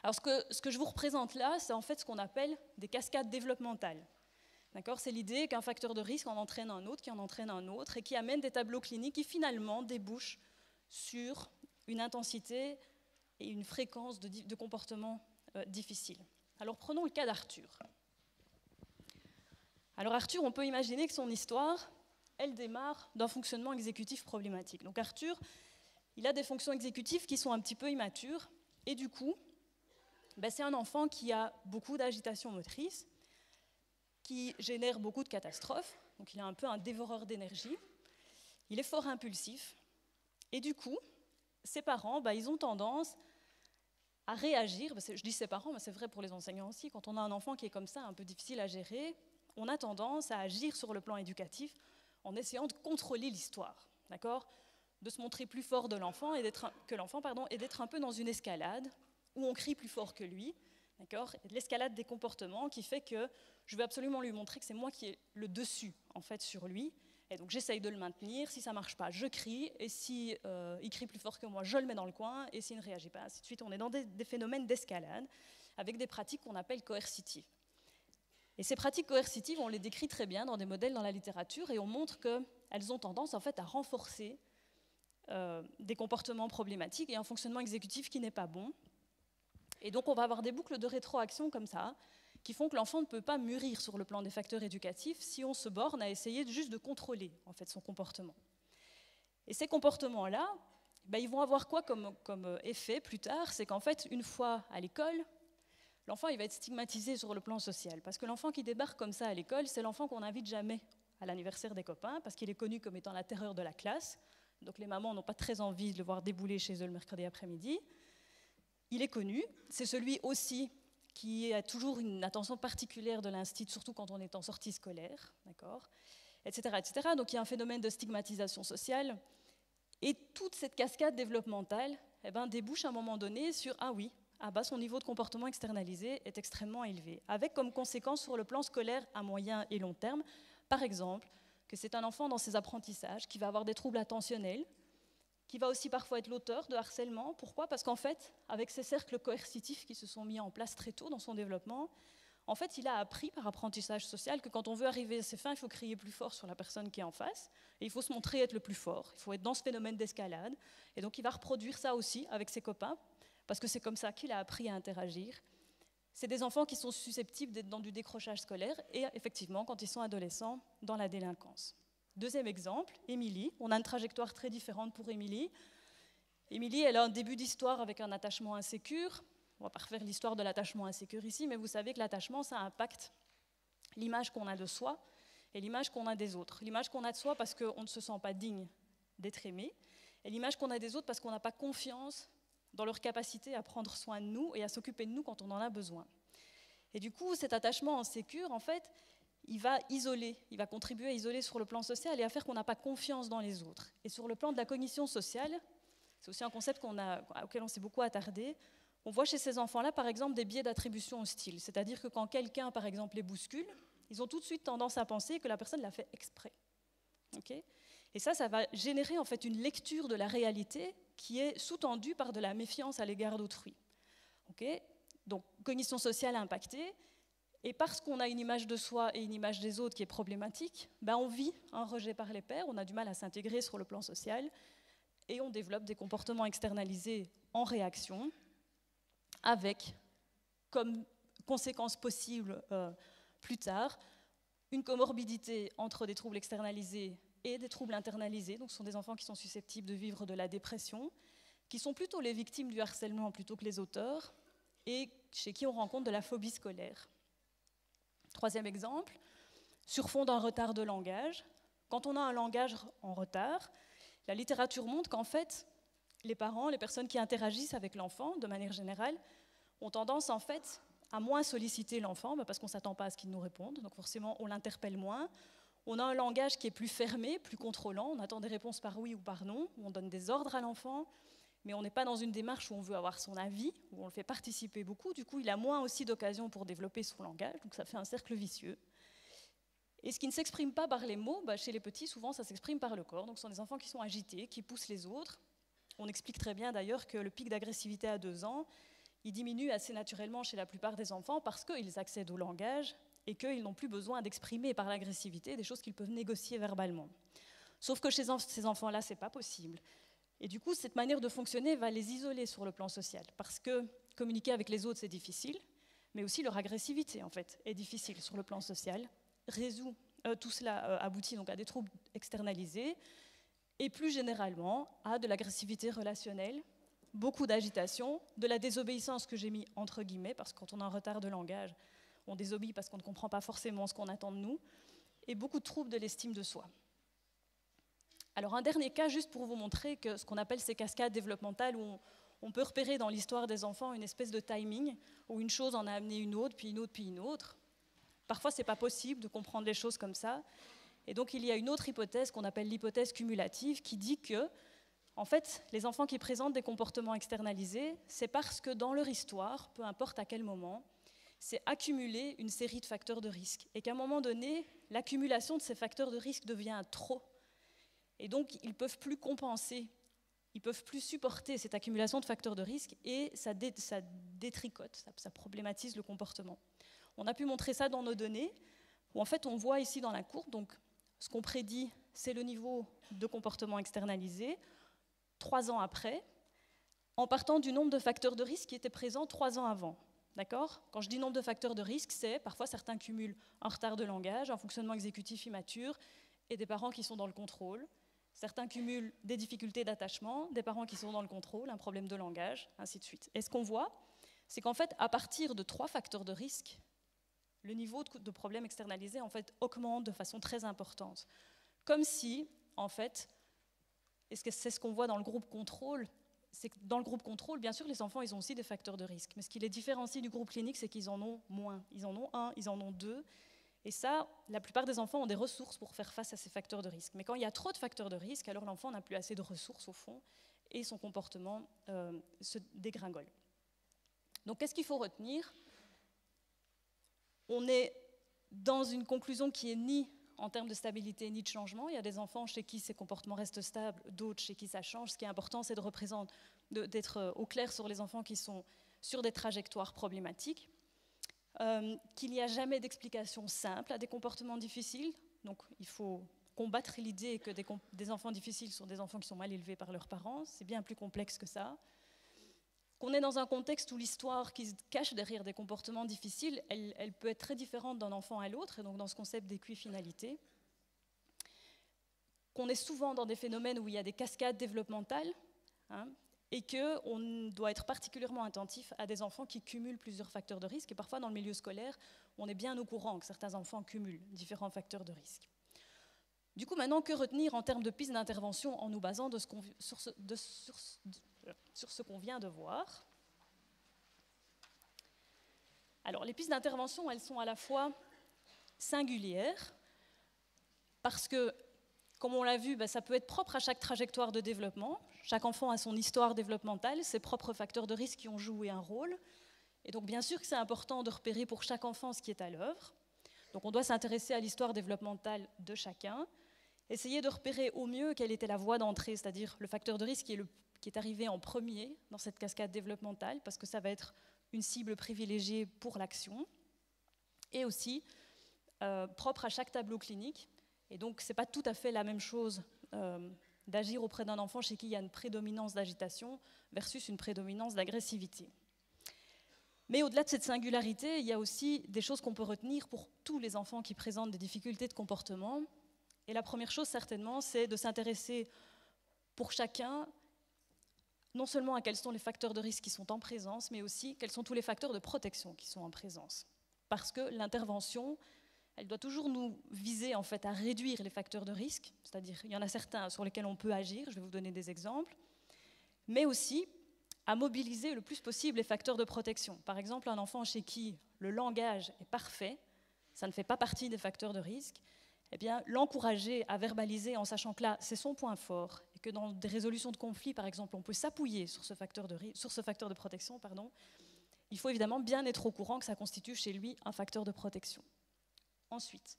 Alors ce que je vous représente là, c'est en fait ce qu'on appelle des cascades développementales. D'accord ? C'est l'idée qu'un facteur de risque en entraîne un autre, qui en entraîne un autre, et qui amène des tableaux cliniques qui finalement débouchent sur une intensité et une fréquence de comportements difficiles. Alors prenons le cas d'Arthur. Alors Arthur, on peut imaginer que son histoire, elle démarre d'un fonctionnement exécutif problématique. Donc Arthur, il a des fonctions exécutives qui sont un petit peu immatures, et du coup, c'est un enfant qui a beaucoup d'agitation motrice, qui génère beaucoup de catastrophes, donc il est un peu un dévoreur d'énergie, il est fort impulsif, et du coup, ses parents, ils ont tendance à réagir, je dis ses parents, mais c'est vrai pour les enseignants aussi, quand on a un enfant qui est comme ça, un peu difficile à gérer, on a tendance à agir sur le plan éducatif en essayant de contrôler l'histoire, d'accord ? De se montrer plus fort que l'enfant et d'être un peu dans une escalade où on crie plus fort que lui, d'accord ? Et de l'escalade des comportements qui fait que je veux absolument lui montrer que c'est moi qui ai le dessus en fait sur lui, et donc j'essaye de le maintenir. Si ça ne marche pas, je crie, et si il crie plus fort que moi, je le mets dans le coin, et s'il ne réagit pas, ainsi de suite. On est dans des phénomènes d'escalade avec des pratiques qu'on appelle coercitives. Et ces pratiques coercitives, on les décrit très bien dans des modèles dans la littérature, et on montre qu'elles ont tendance en fait à renforcer des comportements problématiques et un fonctionnement exécutif qui n'est pas bon. Et donc on va avoir des boucles de rétroaction comme ça, qui font que l'enfant ne peut pas mûrir sur le plan des facteurs éducatifs si on se borne à essayer juste de contrôler en fait, son comportement. Et ces comportements-là, ils vont avoir quoi comme effet plus tard? C'est qu'en fait, une fois à l'école, l'enfant il va être stigmatisé sur le plan social. Parce que l'enfant qui débarque comme ça à l'école, c'est l'enfant qu'on n'invite jamais à l'anniversaire des copains, parce qu'il est connu comme étant la terreur de la classe. Donc les mamans n'ont pas très envie de le voir débouler chez eux le mercredi après-midi. Il est connu, c'est celui aussi qui a toujours une attention particulière de l'institut, surtout quand on est en sortie scolaire, d'accord, etc., etc. Donc il y a un phénomène de stigmatisation sociale, et toute cette cascade développementale débouche à un moment donné sur son niveau de comportement externalisé est extrêmement élevé, avec comme conséquence sur le plan scolaire à moyen et long terme, par exemple, que c'est un enfant dans ses apprentissages qui va avoir des troubles attentionnels, qui va aussi parfois être l'auteur de harcèlement. Pourquoi ? Parce qu'en fait, avec ces cercles coercitifs qui se sont mis en place très tôt dans son développement, en fait, il a appris par apprentissage social que quand on veut arriver à ses fins, il faut crier plus fort sur la personne qui est en face, et il faut se montrer être le plus fort, il faut être dans ce phénomène d'escalade, et donc il va reproduire ça aussi avec ses copains, parce que c'est comme ça qu'il a appris à interagir. C'est des enfants qui sont susceptibles d'être dans du décrochage scolaire, et effectivement, quand ils sont adolescents, dans la délinquance. Deuxième exemple, Émilie. On a une trajectoire très différente pour Émilie. Émilie, elle a un début d'histoire avec un attachement insécure. On ne va pas refaire l'histoire de l'attachement insécure ici, mais vous savez que l'attachement, ça impacte l'image qu'on a de soi et l'image qu'on a des autres. L'image qu'on a de soi parce qu'on ne se sent pas digne d'être aimé, et l'image qu'on a des autres parce qu'on n'a pas confiance dans leur capacité à prendre soin de nous et à s'occuper de nous quand on en a besoin. Et du coup, cet attachement en sécure, en fait, il va isoler, il va contribuer à isoler sur le plan social et à faire qu'on n'a pas confiance dans les autres. Et sur le plan de la cognition sociale, c'est aussi un concept auquel on s'est beaucoup attardé. On voit chez ces enfants-là, par exemple, des biais d'attribution hostile. C'est-à-dire que quand quelqu'un, par exemple, les bouscule, ils ont tout de suite tendance à penser que la personne l'a fait exprès. Okay ? Et ça va générer en fait une lecture de la réalité qui est sous-tendue par de la méfiance à l'égard d'autrui. Okay ? Donc, cognition sociale impactée. Et parce qu'on a une image de soi et une image des autres qui est problématique, on vit un rejet par les pairs, on a du mal à s'intégrer sur le plan social et on développe des comportements externalisés en réaction avec, comme conséquence possible plus tard, une comorbidité entre des troubles externalisés et des troubles internalisés. Donc ce sont des enfants qui sont susceptibles de vivre de la dépression, qui sont plutôt les victimes du harcèlement plutôt que les auteurs, et chez qui on rencontre de la phobie scolaire. Troisième exemple, sur fond d'un retard de langage. Quand on a un langage en retard, la littérature montre qu'en fait, les parents, les personnes qui interagissent avec l'enfant, de manière générale, ont tendance en fait à moins solliciter l'enfant, parce qu'on ne s'attend pas à ce qu'il nous réponde, donc forcément on l'interpelle moins. On a un langage qui est plus fermé, plus contrôlant, on attend des réponses par oui ou par non, on donne des ordres à l'enfant, mais on n'est pas dans une démarche où on veut avoir son avis, où on le fait participer beaucoup, du coup il a moins aussi d'occasions pour développer son langage, donc ça fait un cercle vicieux. Et ce qui ne s'exprime pas par les mots, chez les petits, souvent ça s'exprime par le corps, donc ce sont des enfants qui sont agités, qui poussent les autres. On explique très bien d'ailleurs que le pic d'agressivité à 2 ans, il diminue assez naturellement chez la plupart des enfants parce qu'ils accèdent au langage et qu'ils n'ont plus besoin d'exprimer par l'agressivité des choses qu'ils peuvent négocier verbalement. Sauf que chez ces enfants-là, ce n'est pas possible. Et du coup, cette manière de fonctionner va les isoler sur le plan social, parce que communiquer avec les autres, c'est difficile, mais aussi leur agressivité, en fait, est difficile sur le plan social. Tout cela aboutit donc à des troubles externalisés, et plus généralement à de l'agressivité relationnelle, beaucoup d'agitation, de la désobéissance que j'ai mis entre guillemets, parce que quand on a un retard de langage, on désobéit parce qu'on ne comprend pas forcément ce qu'on attend de nous, et beaucoup de troubles de l'estime de soi. Alors un dernier cas, juste pour vous montrer que ce qu'on appelle ces cascades développementales, où on peut repérer dans l'histoire des enfants une espèce de timing, où une chose en a amené une autre, puis une autre, puis une autre. Parfois, ce n'est pas possible de comprendre les choses comme ça. Et donc, il y a une autre hypothèse qu'on appelle l'hypothèse cumulative, qui dit que, en fait, les enfants qui présentent des comportements externalisés, c'est parce que dans leur histoire, peu importe à quel moment, c'est accumuler une série de facteurs de risque. Et qu'à un moment donné, l'accumulation de ces facteurs de risque devient trop. Et donc, ils ne peuvent plus compenser, ils ne peuvent plus supporter cette accumulation de facteurs de risque et ça détricote, ça problématise le comportement. On a pu montrer ça dans nos données, où en fait on voit ici dans la courbe, donc ce qu'on prédit, c'est le niveau de comportement externalisé 3 ans après, en partant du nombre de facteurs de risque qui étaient présents 3 ans avant. D'accord ? Quand je dis nombre de facteurs de risque, c'est parfois certains cumulent un retard de langage, un fonctionnement exécutif immature et des parents qui sont dans le contrôle. Certains cumulent des difficultés d'attachement, des parents qui sont dans le contrôle, un problème de langage, ainsi de suite. Et ce qu'on voit, c'est qu'en fait, à partir de 3 facteurs de risque, le niveau de problème externalisé en fait, augmente de façon très importante. Comme si, en fait, et c'est ce qu'on voit dans le groupe contrôle, c'est que dans le groupe contrôle, bien sûr, les enfants, ils ont aussi des facteurs de risque. Mais ce qui les différencie du groupe clinique, c'est qu'ils en ont moins. Ils en ont 1, ils en ont 2. Et ça, la plupart des enfants ont des ressources pour faire face à ces facteurs de risque. Mais quand il y a trop de facteurs de risque, alors l'enfant n'a plus assez de ressources au fond et son comportement se dégringole. Donc qu'est-ce qu'il faut retenir ? On est dans une conclusion qui est ni en termes de stabilité ni de changement. Il y a des enfants chez qui ces comportements restent stables, d'autres chez qui ça change. Ce qui est important, c'est d'être au clair sur les enfants qui sont sur des trajectoires problématiques. Qu'il n'y a jamais d'explication simple à des comportements difficiles. Donc il faut combattre l'idée que des enfants difficiles sont des enfants qui sont mal élevés par leurs parents. C'est bien plus complexe que ça. Qu'on est dans un contexte où l'histoire qui se cache derrière des comportements difficiles, elle peut être très différente d'un enfant à l'autre, et donc dans ce concept d'équifinalité. Qu'on est souvent dans des phénomènes où il y a des cascades développementales, et qu'on doit être particulièrement attentif à des enfants qui cumulent plusieurs facteurs de risque. Et parfois, dans le milieu scolaire, on est bien au courant que certains enfants cumulent différents facteurs de risque. Du coup, maintenant, que retenir en termes de pistes d'intervention en nous basant sur ce qu'on vient de voir? Alors, les pistes d'intervention, elles sont à la fois singulières, parce que, comme on l'a vu, ça peut être propre à chaque trajectoire de développement. Chaque enfant a son histoire développementale, ses propres facteurs de risque qui ont joué un rôle. Et donc, bien sûr que c'est important de repérer pour chaque enfant ce qui est à l'œuvre. Donc, on doit s'intéresser à l'histoire développementale de chacun, essayer de repérer au mieux quelle était la voie d'entrée, c'est-à-dire le facteur de risque qui est arrivé en premier dans cette cascade développementale, parce que ça va être une cible privilégiée pour l'action, et aussi propre à chaque tableau clinique. Et donc, ce n'est pas tout à fait la même chose d'agir auprès d'un enfant chez qui il y a une prédominance d'agitation versus une prédominance d'agressivité. Mais au-delà de cette singularité, il y a aussi des choses qu'on peut retenir pour tous les enfants qui présentent des difficultés de comportement. Et la première chose, certainement, c'est de s'intéresser pour chacun, non seulement à quels sont les facteurs de risque qui sont en présence, mais aussi quels sont tous les facteurs de protection qui sont en présence. Parce que l'intervention, elle doit toujours nous viser en fait à réduire les facteurs de risque, c'est-à-dire il y en a certains sur lesquels on peut agir, je vais vous donner des exemples, mais aussi à mobiliser le plus possible les facteurs de protection. Par exemple, un enfant chez qui le langage est parfait, ça ne fait pas partie des facteurs de risque, eh bien, l'encourager à verbaliser en sachant que là, c'est son point fort, et que dans des résolutions de conflits, par exemple, on peut s'appuyer sur ce facteur de protection, il faut évidemment bien être au courant que ça constitue chez lui un facteur de protection. Ensuite,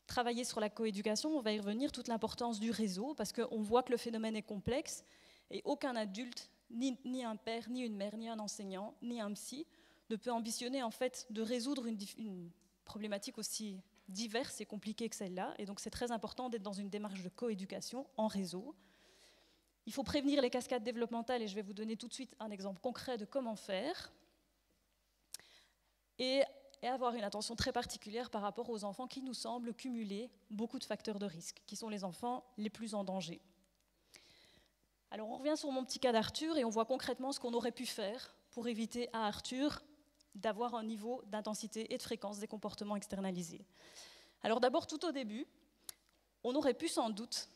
travailler sur la coéducation, on va y revenir, toute l'importance du réseau, parce qu'on voit que le phénomène est complexe, et aucun adulte, ni un père, ni une mère, ni un enseignant, ni un psy, ne peut ambitionner en fait de résoudre une problématique aussi diverse et compliquées que celle-là, et donc c'est très important d'être dans une démarche de coéducation en réseau. Il faut prévenir les cascades développementales, et je vais vous donner tout de suite un exemple concret de comment faire, et avoir une attention très particulière par rapport aux enfants qui nous semblent cumuler beaucoup de facteurs de risque, qui sont les enfants les plus en danger. Alors on revient sur mon petit cas d'Arthur, et on voit concrètement ce qu'on aurait pu faire pour éviter à Arthur d'avoir un niveau d'intensité et de fréquence des comportements externalisés. Alors d'abord, tout au début, on aurait pu sans doute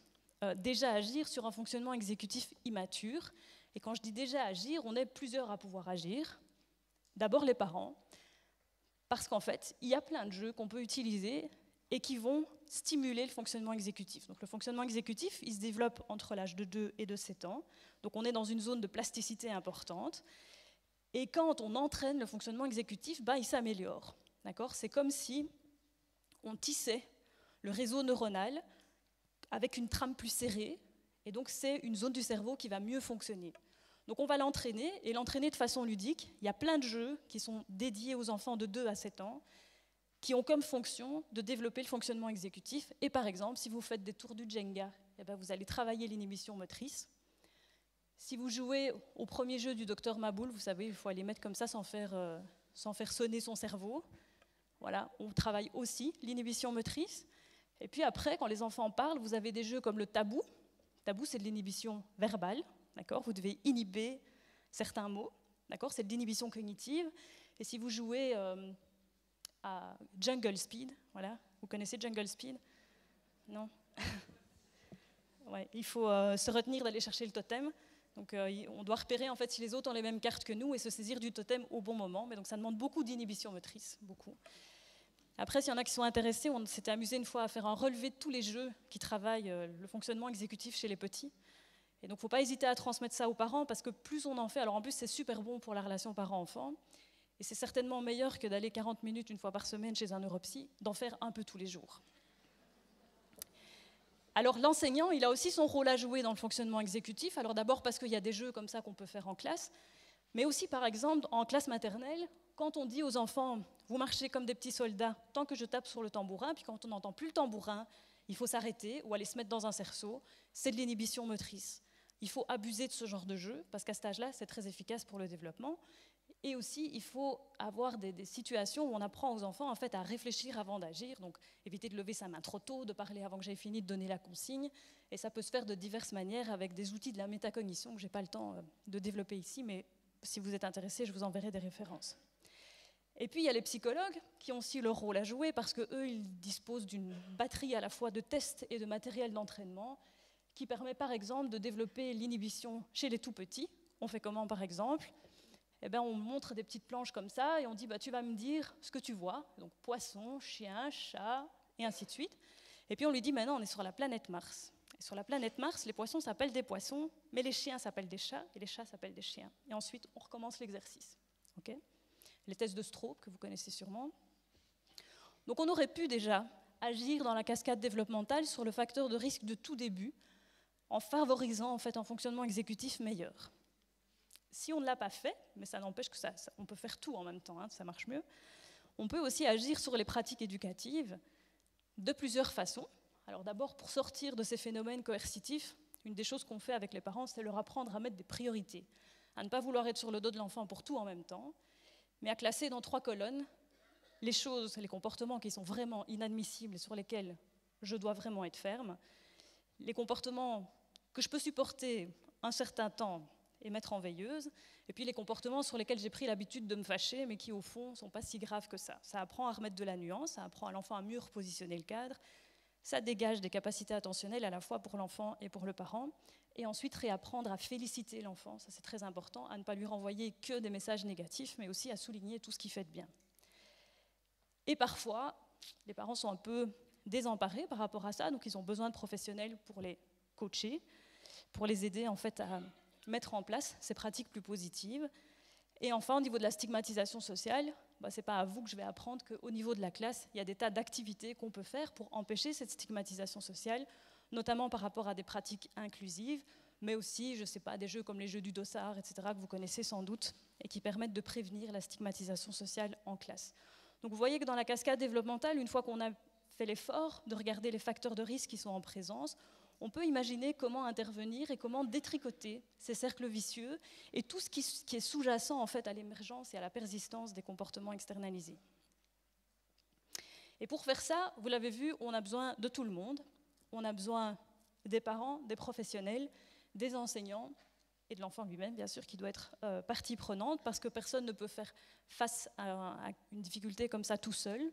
déjà agir sur un fonctionnement exécutif immature. Et quand je dis déjà agir, on est plusieurs à pouvoir agir. D'abord les parents, parce qu'en fait, il y a plein de jeux qu'on peut utiliser et qui vont stimuler le fonctionnement exécutif. Donc le fonctionnement exécutif, il se développe entre l'âge de 2 et de 7 ans. Donc on est dans une zone de plasticité importante. Et quand on entraîne le fonctionnement exécutif, il s'améliore. C'est comme si on tissait le réseau neuronal avec une trame plus serrée, et donc c'est une zone du cerveau qui va mieux fonctionner. Donc on va l'entraîner, et l'entraîner de façon ludique. Il y a plein de jeux qui sont dédiés aux enfants de 2 à 7 ans, qui ont comme fonction de développer le fonctionnement exécutif. Et par exemple, si vous faites des tours du Jenga, vous allez travailler l'inhibition motrice. Si vous jouez au premier jeu du docteur Maboul, vous savez, il faut aller mettre comme ça sans faire sonner son cerveau. Voilà, on travaille aussi l'inhibition motrice. Et puis après, quand les enfants parlent, vous avez des jeux comme le tabou. Tabou, c'est de l'inhibition verbale. Vous devez inhiber certains mots. C'est de l'inhibition cognitive. Et si vous jouez à Jungle Speed, voilà, vous connaissez Jungle Speed? Non. Ouais, il faut se retenir d'aller chercher le totem. Donc on doit repérer en fait si les autres ont les mêmes cartes que nous et se saisir du totem au bon moment. Mais donc ça demande beaucoup d'inhibition motrice, beaucoup. Après, s'il y en a qui sont intéressés, on s'était amusé une fois à faire un relevé de tous les jeux qui travaillent le fonctionnement exécutif chez les petits. Et donc il ne faut pas hésiter à transmettre ça aux parents, parce que plus on en fait, alors en plus c'est super bon pour la relation parent-enfant, et c'est certainement meilleur que d'aller 40 minutes une fois par semaine chez un neuropsy, d'en faire un peu tous les jours. Alors l'enseignant, il a aussi son rôle à jouer dans le fonctionnement exécutif. Alors d'abord parce qu'il y a des jeux comme ça qu'on peut faire en classe, mais aussi par exemple en classe maternelle, quand on dit aux enfants « vous marchez comme des petits soldats tant que je tape sur le tambourin », puis quand on n'entend plus le tambourin, il faut s'arrêter ou aller se mettre dans un cerceau, c'est de l'inhibition motrice. Il faut abuser de ce genre de jeu, parce qu'à cet âge-là, c'est très efficace pour le développement. Et aussi, il faut avoir des situations où on apprend aux enfants en fait, à réfléchir avant d'agir. Donc, éviter de lever sa main trop tôt, de parler avant que j'aie fini de donner la consigne. Et ça peut se faire de diverses manières avec des outils de la métacognition que je n'ai pas le temps de développer ici, mais si vous êtes intéressé, je vous enverrai des références. Et puis il y a les psychologues qui ont aussi leur rôle à jouer parce qu'eux, ils disposent d'une batterie à la fois de tests et de matériel d'entraînement qui permet par exemple de développer l'inhibition chez les tout-petits. On fait comment par exemple? Eh bien, on montre des petites planches comme ça et on dit tu vas me dire ce que tu vois, donc poisson, chien, chat et ainsi de suite. Et puis on lui dit maintenant on est sur la planète Mars. Et sur la planète Mars, les poissons s'appellent des poissons, mais les chiens s'appellent des chats et les chats s'appellent des chiens. Et ensuite on recommence l'exercice. Okay, les tests de Stroop que vous connaissez sûrement. Donc on aurait pu déjà agir dans la cascade développementale sur le facteur de risque de tout début en favorisant en fait un fonctionnement exécutif meilleur. Si on ne l'a pas fait, mais ça n'empêche que on peut faire tout en même temps, hein, ça marche mieux, on peut aussi agir sur les pratiques éducatives de plusieurs façons. Alors d'abord, pour sortir de ces phénomènes coercitifs, une des choses qu'on fait avec les parents, c'est leur apprendre à mettre des priorités, à ne pas vouloir être sur le dos de l'enfant pour tout en même temps, mais à classer dans 3 colonnes les choses, les comportements qui sont vraiment inadmissibles et sur lesquels je dois vraiment être ferme, les comportements que je peux supporter un certain temps et mettre en veilleuse, et puis les comportements sur lesquels j'ai pris l'habitude de me fâcher, mais qui au fond ne sont pas si graves que ça. Ça apprend à remettre de la nuance, ça apprend à l'enfant à mieux repositionner le cadre, ça dégage des capacités attentionnelles à la fois pour l'enfant et pour le parent, et ensuite réapprendre à féliciter l'enfant, ça c'est très important, à ne pas lui renvoyer que des messages négatifs, mais aussi à souligner tout ce qu'il fait de bien. Et parfois, les parents sont un peu désemparés par rapport à ça, donc ils ont besoin de professionnels pour les coacher, pour les aider en fait à mettre en place ces pratiques plus positives. Et enfin, au niveau de la stigmatisation sociale, ce n'est pas à vous que je vais apprendre qu'au niveau de la classe, il y a des tas d'activités qu'on peut faire pour empêcher cette stigmatisation sociale, notamment par rapport à des pratiques inclusives, mais aussi, je ne sais pas, des jeux comme les jeux du dossard, etc., que vous connaissez sans doute, et qui permettent de prévenir la stigmatisation sociale en classe. Donc vous voyez que dans la cascade développementale, une fois qu'on a fait l'effort de regarder les facteurs de risque qui sont en présence, on peut imaginer comment intervenir et comment détricoter ces cercles vicieux et tout ce qui est sous-jacent en fait à l'émergence et à la persistance des comportements externalisés. Et pour faire ça, vous l'avez vu, on a besoin de tout le monde. On a besoin des parents, des professionnels, des enseignants et de l'enfant lui-même, bien sûr, qui doit être partie prenante parce que personne ne peut faire face à une difficulté comme ça tout seul.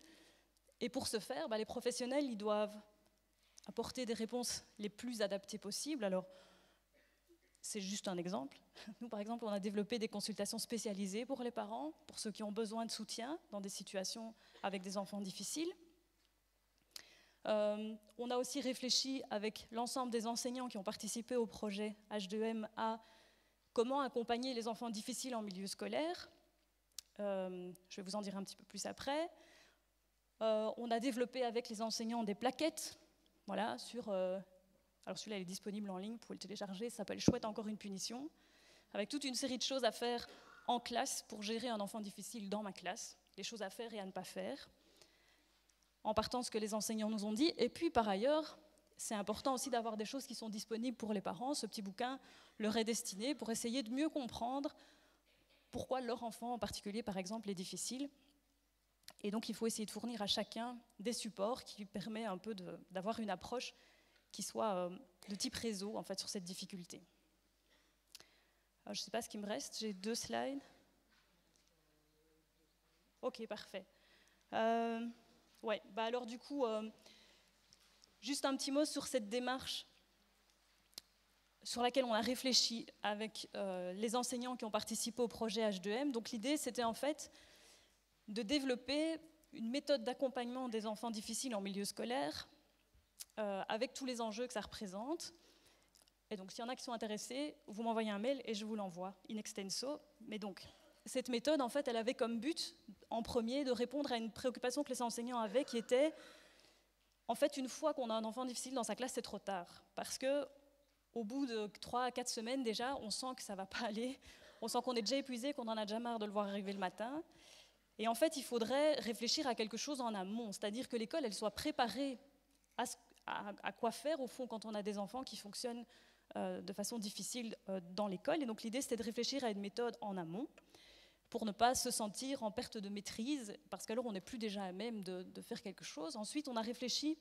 Et pour ce faire, les professionnels, ils doivent apporter des réponses les plus adaptées possibles. Alors, c'est juste un exemple. Nous, par exemple, on a développé des consultations spécialisées pour les parents, pour ceux qui ont besoin de soutien dans des situations avec des enfants difficiles. On a aussi réfléchi avec l'ensemble des enseignants qui ont participé au projet H2M à comment accompagner les enfants difficiles en milieu scolaire. Je vais vous en dire un petit peu plus après. On a développé avec les enseignants des plaquettes. Voilà, alors celui-là il est disponible en ligne, vous pouvez le télécharger, ça s'appelle « Chouette, encore une punition », avec toute une série de choses à faire en classe pour gérer un enfant difficile dans ma classe, les choses à faire et à ne pas faire, en partant de ce que les enseignants nous ont dit. Et puis par ailleurs, c'est important aussi d'avoir des choses qui sont disponibles pour les parents. Ce petit bouquin leur est destiné pour essayer de mieux comprendre pourquoi leur enfant en particulier, par exemple, est difficile. Et donc, il faut essayer de fournir à chacun des supports qui permettent un peu d'avoir une approche qui soit de type réseau, en fait, sur cette difficulté. Alors, je ne sais pas ce qu'il me reste, j'ai 2 slides. Ok, parfait. Alors du coup, juste un petit mot sur cette démarche sur laquelle on a réfléchi avec les enseignants qui ont participé au projet H2M. Donc l'idée, c'était en fait de développer une méthode d'accompagnement des enfants difficiles en milieu scolaire avec tous les enjeux que ça représente. Et donc, s'il y en a qui sont intéressés, vous m'envoyez un mail et je vous l'envoie in extenso. Mais donc, cette méthode, en fait, elle avait comme but, en premier, de répondre à une préoccupation que les enseignants avaient, qui était, en fait, une fois qu'on a un enfant difficile dans sa classe, c'est trop tard. Parce qu'au bout de 3 à 4 semaines, déjà, on sent que ça ne va pas aller. On sent qu'on est déjà épuisé, qu'on en a déjà marre de le voir arriver le matin. Et en fait, il faudrait réfléchir à quelque chose en amont, c'est-à-dire que l'école, elle soit préparée à quoi faire, au fond, quand on a des enfants qui fonctionnent de façon difficile dans l'école. Et donc l'idée, c'était de réfléchir à une méthode en amont pour ne pas se sentir en perte de maîtrise, parce qu'alors on n'est plus déjà à même de faire quelque chose. Ensuite, on a réfléchi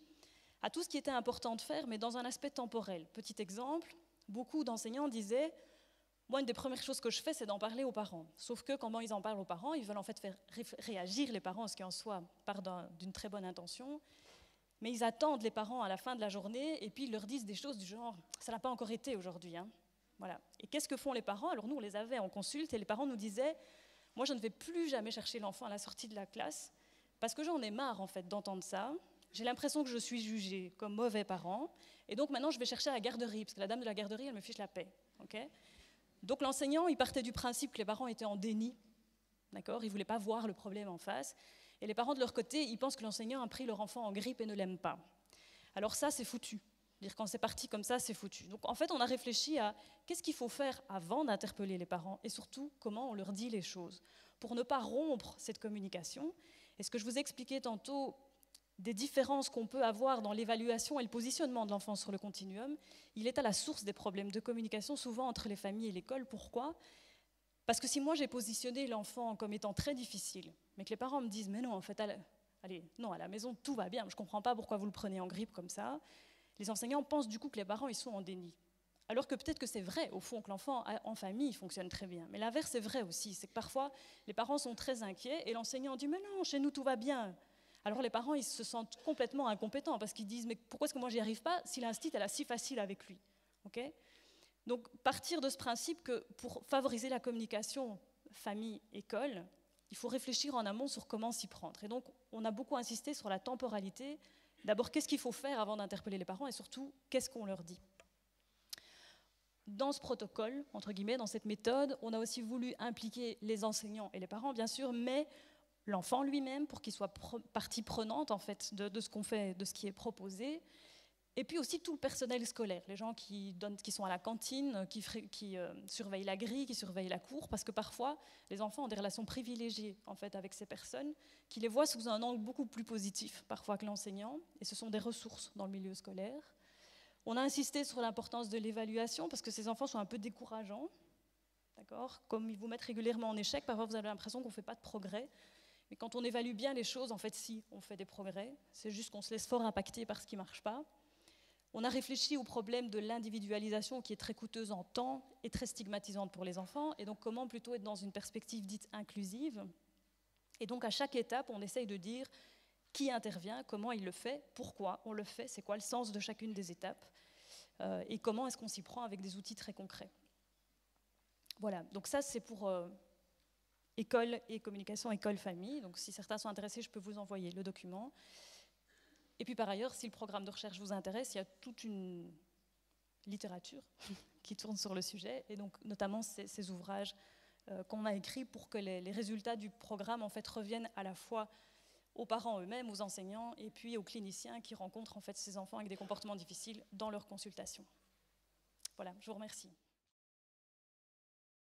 à tout ce qui était important de faire, mais dans un aspect temporel. Petit exemple, beaucoup d'enseignants disaient « moi, une des premières choses que je fais, c'est d'en parler aux parents. Sauf que quand ils en parlent aux parents, ils veulent en fait faire réagir les parents, ce qui en soi part d'une très bonne intention. Mais ils attendent les parents à la fin de la journée et puis ils leur disent des choses du genre « ça n'a pas encore été aujourd'hui hein. ». Voilà. Et qu'est-ce que font les parents? Alors nous, on les avait en consulte et les parents nous disaient « moi, je ne vais plus jamais chercher l'enfant à la sortie de la classe parce que j'en ai marre en fait d'entendre ça. J'ai l'impression que je suis jugée comme mauvais parent et donc maintenant, je vais chercher à la garderie parce que la dame de la garderie, elle me fiche la paix. Okay » Donc l'enseignant, il partait du principe que les parents étaient en déni. D'accord ? Ils ne voulaient pas voir le problème en face. Et les parents, de leur côté, ils pensent que l'enseignant a pris leur enfant en grippe et ne l'aime pas. Alors ça, c'est foutu. Dire quand c'est parti comme ça, c'est foutu. Donc en fait, on a réfléchi à qu'est-ce qu'il faut faire avant d'interpeller les parents et surtout comment on leur dit les choses pour ne pas rompre cette communication. Et ce que je vous ai expliqué tantôt des différences qu'on peut avoir dans l'évaluation et le positionnement de l'enfant sur le continuum, il est à la source des problèmes de communication souvent entre les familles et l'école. Pourquoi ? Parce que si moi j'ai positionné l'enfant comme étant très difficile, mais que les parents me disent « mais non, en fait, à la maison, tout va bien, je ne comprends pas pourquoi vous le prenez en grippe comme ça », les enseignants pensent du coup que les parents ils sont en déni. Alors que peut-être que c'est vrai, au fond, que l'enfant en famille il fonctionne très bien. Mais l'inverse est vrai aussi, c'est que parfois les parents sont très inquiets et l'enseignant dit « mais non, chez nous tout va bien ». Alors les parents ils se sentent complètement incompétents parce qu'ils disent « mais pourquoi est-ce que moi j'y arrive pas si l'instit elle a si facile avec lui ?» Okay ? Donc, partir de ce principe que pour favoriser la communication famille-école, il faut réfléchir en amont sur comment s'y prendre. Et donc, on a beaucoup insisté sur la temporalité. D'abord, qu'est-ce qu'il faut faire avant d'interpeller les parents et surtout, qu'est-ce qu'on leur dit? Dans ce protocole, entre guillemets, dans cette méthode, on a aussi voulu impliquer les enseignants et les parents, bien sûr, mais l'enfant lui-même pour qu'il soit partie prenante en fait, de ce qu'on fait, de ce qui est proposé. Et puis aussi tout le personnel scolaire, les gens qui sont à la cantine, qui surveillent la grille, qui surveillent la cour, parce que parfois, les enfants ont des relations privilégiées en fait, avec ces personnes, qui les voient sous un angle beaucoup plus positif parfois que l'enseignant, et ce sont des ressources dans le milieu scolaire. On a insisté sur l'importance de l'évaluation, parce que ces enfants sont un peu décourageants, d'accord ? Comme ils vous mettent régulièrement en échec, parfois vous avez l'impression qu'on ne fait pas de progrès, mais quand on évalue bien les choses, en fait, si, on fait des progrès, c'est juste qu'on se laisse fort impacter par ce qui ne marche pas. On a réfléchi au problème de l'individualisation qui est très coûteuse en temps et très stigmatisante pour les enfants, et donc comment plutôt être dans une perspective dite inclusive. Et donc à chaque étape, on essaye de dire qui intervient, comment il le fait, pourquoi on le fait, c'est quoi le sens de chacune des étapes, et comment est-ce qu'on s'y prend avec des outils très concrets. Voilà, donc ça c'est pour école et communication, école-famille. Donc si certains sont intéressés, je peux vous envoyer le document. Et puis par ailleurs, si le programme de recherche vous intéresse, il y a toute une littérature qui tourne sur le sujet, et donc notamment ces ouvrages qu'on a écrits pour que les résultats du programme en fait, reviennent à la fois aux parents eux-mêmes, aux enseignants, et puis aux cliniciens qui rencontrent en fait, ces enfants avec des comportements difficiles dans leurs consultations. Voilà, je vous remercie.